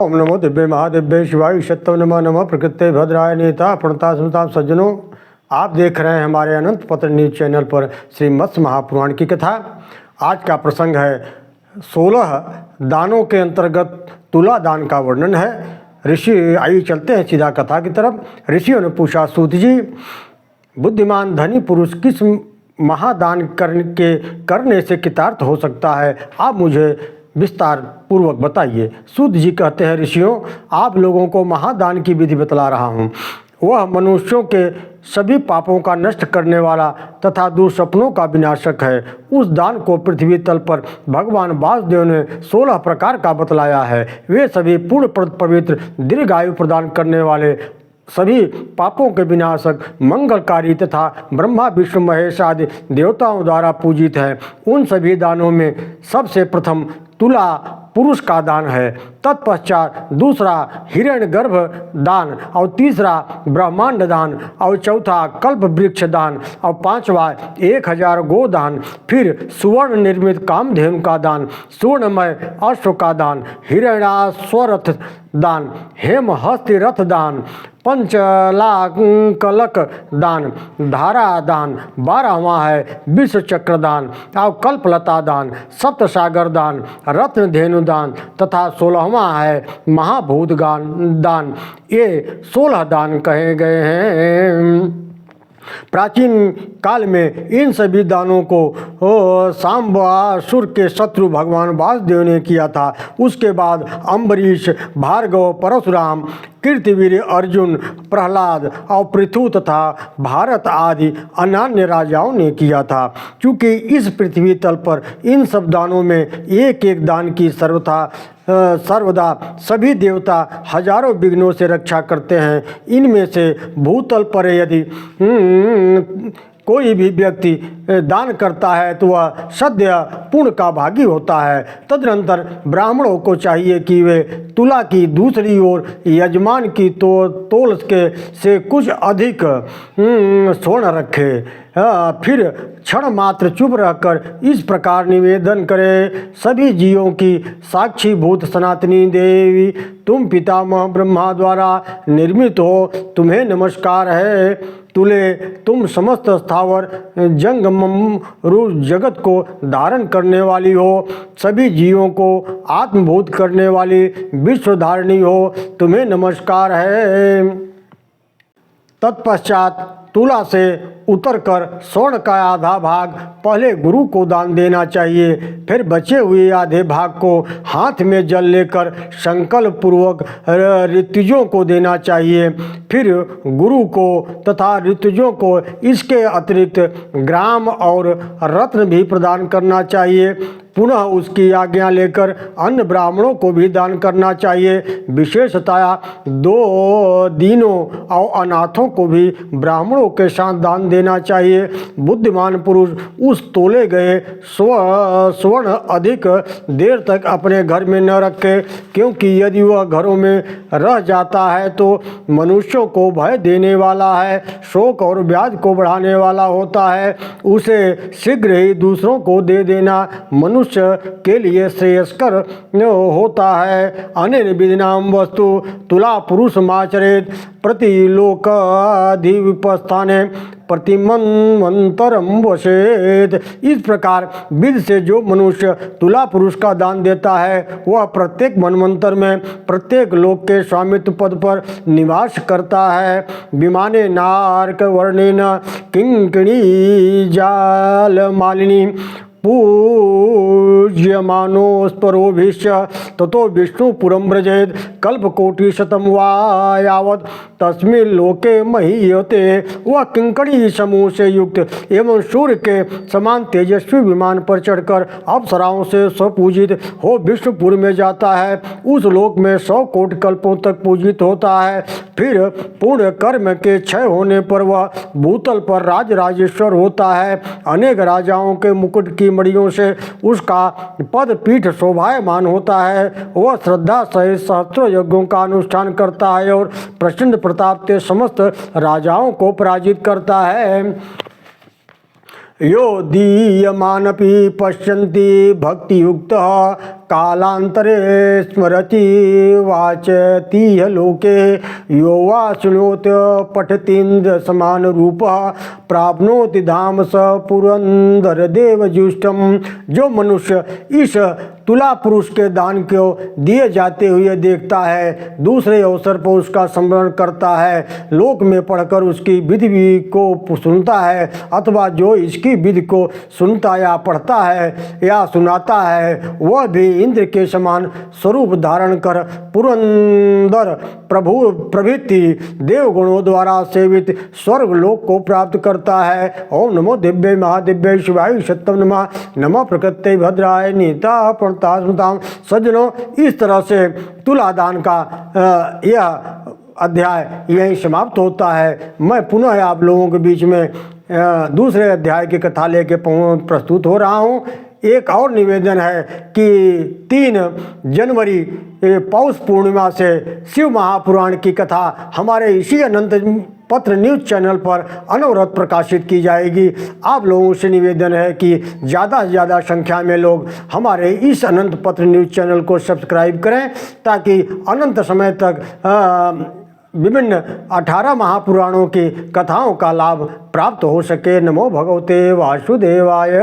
ओम नमो दिव्य महादिव्य शिवाय सत्यम नमः नमः प्रकृति भद्राय नेता प्रणता समता सज्जनों, आप देख रहे हैं हमारे अनंत पत्र न्यूज चैनल पर श्री मत्स्य महापुराण की कथा। आज का प्रसंग है 16 दानों के अंतर्गत तुला दान का वर्णन है। ऋषि आइए चलते हैं सीधा कथा की तरफ। ऋषियों ने पूछा, सूत जी, बुद्धिमान धनी पुरुष किस महादान करने से कृतार्थ हो सकता है? आप मुझे विस्तार पूर्वक बताइए। सूत जी कहते हैं, ऋषियों, आप लोगों को महादान की विधि बतला रहा हूँ। वह मनुष्यों के सभी पापों का नष्ट करने वाला तथा दुष्सपनों का विनाशक है। उस दान को पृथ्वी तल पर भगवान वासुदेव ने 16 प्रकार का बतलाया है। वे सभी पूर्ण पवित्र दीर्घायु प्रदान करने वाले, सभी पापों के विनाशक, मंगलकारी तथा ब्रह्मा विष्णु महेश आदि देवताओं द्वारा पूजित हैं। उन सभी दानों में सबसे प्रथम तुला पुरुष का दान है, तत्पश्चात दूसरा हिरण्यगर्भ दान और तीसरा ब्रह्मांड दान और चौथा कल्प वृक्ष दान और पांचवा 1000 गो दान, फिर सुवर्ण निर्मित कामधेनु का दान, स्वर्णमय अश्व का दान, हिरण्याश्वरथ दान, हेमहस्ति रथ दान, पंचलाकलक दान, धारा दान, 12वां है विश्व चक्र दान और कल्पलता दान, सप्तसागर दान, रत्न धेनु दान तथा 16वां है महाभूत दान। ये 16 दान कहे गए हैं। प्राचीन काल में इन सभी दानों को सांबासुर के शत्रु भगवान वासुदेव ने किया था। उसके बाद अम्बरीश, भार्गव, परशुराम, कीर्तिवीर अर्जुन, प्रहलाद और पृथु तथा भारत आदि अन्य राजाओं ने किया था। क्योंकि इस पृथ्वी तल पर इन सब दानों में एक एक दान की सर्वदा सभी देवता हजारों विघ्नों से रक्षा करते हैं। इनमें से भूतल पर यदि कोई भी व्यक्ति दान करता है तो वह सद्य पुण्य का भागी होता है। तदनंतर ब्राह्मणों को चाहिए कि वे तुला की दूसरी ओर यजमान की तोल से कुछ अधिक स्वर्ण रखे। फिर क्षण मात्र चुप रहकर इस प्रकार निवेदन करे, सभी जीवों की साक्षी भूत सनातनी देवी, तुम पितामह ब्रह्मा द्वारा निर्मित हो, तुम्हें नमस्कार है। तुले, तुम समस्त स्थावर जंगम रूप जगत को धारण करने वाली हो, सभी जीवों को आत्मभूत करने वाली विश्वधारिणी हो, तुम्हें नमस्कार है। तत्पश्चात तुला से उतरकर स्वर्ण का आधा भाग पहले गुरु को दान देना चाहिए। फिर बचे हुए आधे भाग को हाथ में जल लेकर संकल्प पूर्वक ऋतुजों को देना चाहिए। फिर गुरु को तथा ऋतुजों को इसके अतिरिक्त ग्राम और रत्न भी प्रदान करना चाहिए। पुनः उसकी आज्ञा लेकर अन्य ब्राह्मणों को भी दान करना चाहिए। विशेषतया 2 दीनों और अनाथों को भी ब्राह्मणों के साथ दान देना चाहिए। बुद्धिमान पुरुष उस तोले गए स्वर्ण अधिक देर तक अपने घर में न रखे, क्योंकि यदि वह घरों में रह जाता है तो मनुष्यों को भय देने वाला है, शोक और व्याधि को बढ़ाने वाला होता है। उसे शीघ्र ही दूसरों को दे देना मनुष्य के लिए श्रेयस्कर होता है। अनेन विधिनाम वस्तु तुला पुरुष माचरेत प्रतिलोकाधिपस्थाने प्रतिमन्वंतरम वसेत। इस प्रकार विधि से जो मनुष्य तुला पुरुष का दान देता है वह प्रत्येक मनवंतर में प्रत्येक लोक के स्वामित्व पद पर निवास करता है। विमाने नारक वर्णेन किंकिणी जाल मालिनी पूज्यमानोस्परोभिश्च ततो विष्णुपुरं व्रजेत कल्पकोटिशतं वा यावत् तस्मिन् लोके महीयते। वह किंकणी समूह से युक्त एवं सूर्य के समान तेजस्वी विमान पर चढ़कर अप्सराओं से स्वपूजित हो विष्णुपुर में जाता है। उस लोक में 100 कोटि कल्पों तक पूजित होता है। फिर पूर्ण कर्म के क्षय होने पर वह भूतल पर राजराजेश्वर होता है। अनेक राजाओं के मुकुट की मणियों से उसका पद पीठ शोभायमान होता है। वह श्रद्धा सहित सहस्त्रों यज्ञों का अनुष्ठान करता है और प्रचंड प्रताप से समस्त राजाओं को पराजित करता है। यो दीयमानपि पश्यन्ति भक्तियुक्तः कालांतरे स्मरति वाचतीह लोके यो वा शृणोत पठतीन्द्र समान रूप प्राप्नोति धाम स पुरंदर देव जुष्टम। जो मनुष्य इस तुला पुरुष के दान को दिए जाते हुए देखता है, दूसरे अवसर पर उसका स्मरण करता है, लोक में पढ़कर उसकी विधि को सुनता है, अथवा जो इसकी विधि को सुनता या पढ़ता है या सुनाता है, वह भी इंद्र के समान स्वरूप धारण कर पुरंदर प्रभु प्रभृति देवगुणों द्वारा सेवित स्वर्ग लोक को प्राप्त करता है। ओम नमो दिव्य महादिव्य शिवाय सत्यम नमः। नमः प्रकृते भद्राय नीता प्रणतास्मताम। सज्जनों, इस तरह से तुलादान का यह अध्याय यहीं समाप्त होता है। मैं पुनः आप लोगों के बीच में दूसरे अध्याय की कथा लेके प्रस्तुत हो रहा हूँ। एक और निवेदन है कि 3 जनवरी पौष पूर्णिमा से शिव महापुराण की कथा हमारे इसी अनंत पत्र न्यूज़ चैनल पर अनवरत प्रकाशित की जाएगी। आप लोगों से निवेदन है कि ज़्यादा से ज़्यादा संख्या में लोग हमारे इस अनंत पत्र न्यूज़ चैनल को सब्सक्राइब करें, ताकि अनंत समय तक विभिन्न 18 महापुराणों की कथाओं का लाभ प्राप्त हो सके। नमो भगवते वासुदेवाय।